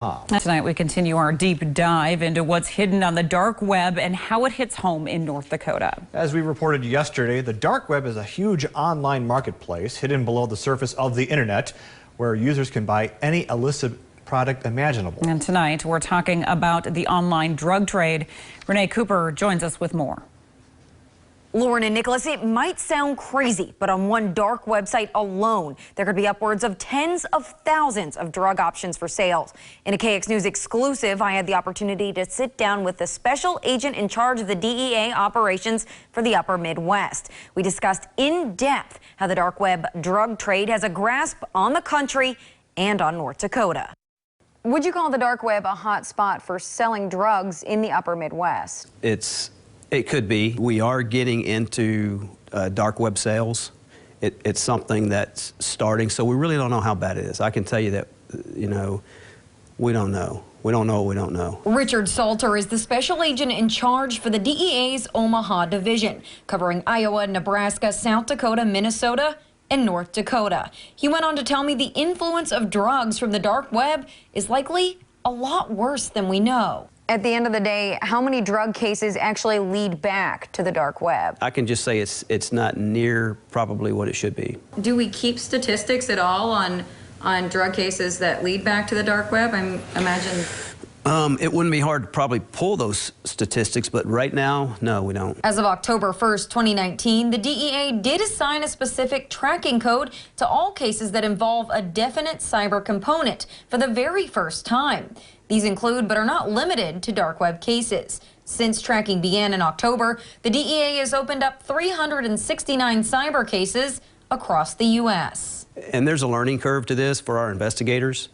Tonight we continue our deep dive into what's hidden on the dark web and how it hits home in North Dakota. As we reported yesterday, the dark web is a huge online marketplace hidden below the surface of the internet where users can buy any illicit product imaginable. And tonight we're talking about the online drug trade. Renee Cooper joins us with more. Lauren and Nicholas, it might sound crazy, but on one dark website alone, there could be upwards of tens of thousands of drug options for sales. In a KX News exclusive, I had the opportunity to sit down with the special agent in charge of the DEA operations for the upper Midwest. We discussed in depth how the dark web drug trade has a grasp on the country and on North Dakota. Would you call the dark web a hot spot for selling drugs in the upper Midwest? It could be. We are getting into dark web sales. It's something that's starting, so we really don't know how bad it is. I can tell you that, we don't know. We don't know what we don't know. Richard Salter is the special agent in charge for the DEA's Omaha division, covering Iowa, Nebraska, South Dakota, Minnesota, and North Dakota. He went on to tell me the influence of drugs from the dark web is likely a lot worse than we know. At the end of the day, how many drug cases actually lead back to the dark web? I can just say it's not near probably what it should be. Do we keep statistics at all on drug cases that lead back to the dark web? I imagine. It wouldn't be hard to probably pull those statistics, but right now, no, we don't. As of October 1st, 2019, the DEA did assign a specific tracking code to all cases that involve a definite cyber component for the very first time. These include, but are not limited to, dark web cases. Since tracking began in October, the DEA has opened up 369 cyber cases across the U.S. And there's a learning curve to this for our investigators,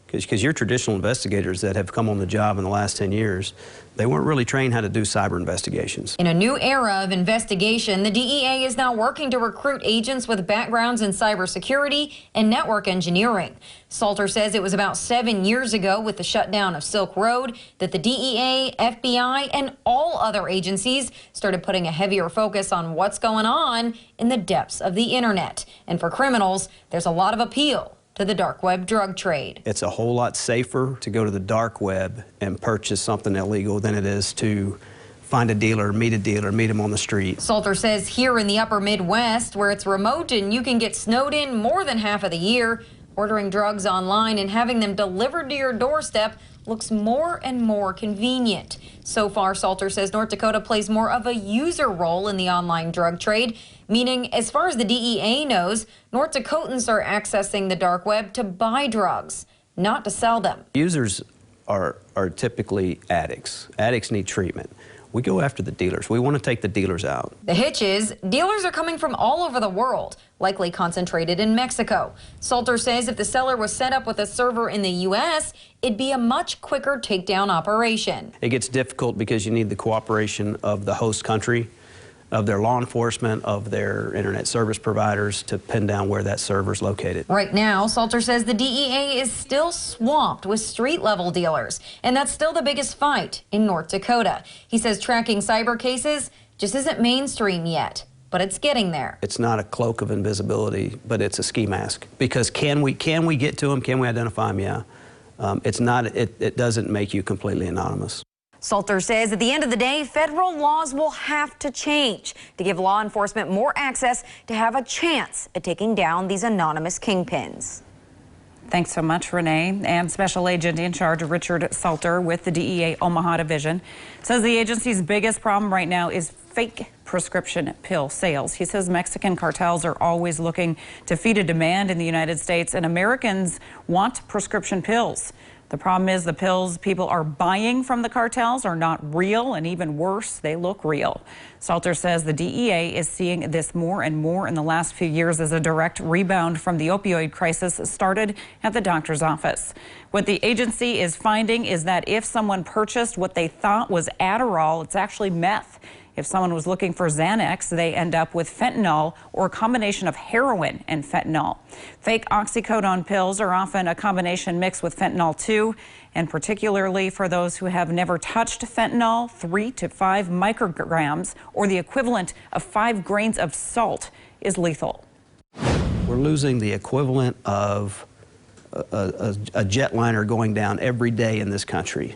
because your traditional investigators that have come on the job in the last 10 years, they weren't really trained how to do cyber investigations. In a new era of investigation, the DEA is now working to recruit agents with backgrounds in cybersecurity and network engineering. Salter says it was about 7 years ago, with the shutdown of Silk Road, that the DEA, FBI, and all other agencies started putting a heavier focus on what's going on in the depths of the internet. And for criminals, there's a lot of appeal to the dark web drug trade. It's a whole lot safer to go to the dark web and purchase something illegal than it is to find a dealer, meet them on the street. Salter says here in the upper Midwest, where it's remote and you can get snowed in more than half of the year, ordering drugs online and having them delivered to your doorstep looks more and more convenient. So far, Salter says North Dakota plays more of a user role in the online drug trade, meaning as far as the DEA knows, North Dakotans are accessing the dark web to buy drugs, not to sell them. Users are typically addicts. Addicts need treatment. We go after the dealers. We want to take the dealers out. The hitch is, dealers are coming from all over the world, likely concentrated in Mexico. Salter says if the seller was set up with a server in the U.S., it'd be a much quicker takedown operation. It gets difficult because you need the cooperation of the host country, of their law enforcement, of their internet service providers to pin down where that server is located. Right now, Salter says the DEA is still swamped with street-level dealers, and that's still the biggest fight in North Dakota. He says tracking cyber cases just isn't mainstream yet, but it's getting there. It's not a cloak of invisibility, but it's a ski mask. Because can we get to them? Can we identify them? Yeah. It doesn't make you completely anonymous. Salter says at the end of the day, federal laws will have to change to give law enforcement more access to have a chance at taking down these anonymous kingpins. Thanks so much, Renee. And Special Agent in charge Richard Salter with the DEA Omaha Division says the agency's biggest problem right now is fake prescription pill sales. He says Mexican cartels are always looking to feed a demand in the United States, and Americans want prescription pills. The problem is the pills people are buying from the cartels are not real, and even worse, they look real. Salter says the DEA is seeing this more and more in the last few years as a direct rebound from the opioid crisis started at the doctor's office. What the agency is finding is that if someone purchased what they thought was Adderall, it's actually meth. If someone was looking for Xanax, they end up with fentanyl or a combination of heroin and fentanyl. Fake oxycodone pills are often a combination mixed with fentanyl too, and particularly for those who have never touched fentanyl, 3 to 5 micrograms or the equivalent of 5 grains of salt is lethal. We're losing the equivalent of a jetliner going down every day in this country.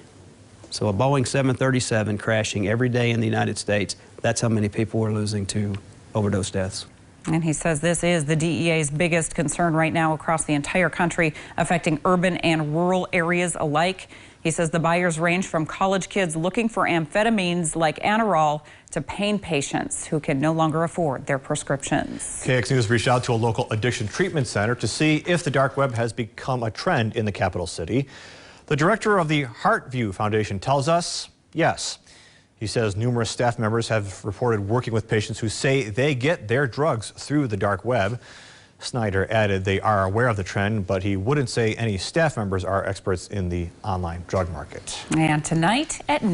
So a Boeing 737 crashing every day in the United States, that's how many people we're losing to overdose deaths. And he says this is the DEA's biggest concern right now across the entire country, affecting urban and rural areas alike. He says the buyers range from college kids looking for amphetamines like Adderall to pain patients who can no longer afford their prescriptions. KX News reached out to a local addiction treatment center to see if the dark web has become a trend in the capital city. The director of the Heartview Foundation tells us yes. He says numerous staff members have reported working with patients who say they get their drugs through the dark web. Snyder added they are aware of the trend, but he wouldn't say any staff members are experts in the online drug market. And tonight at 9.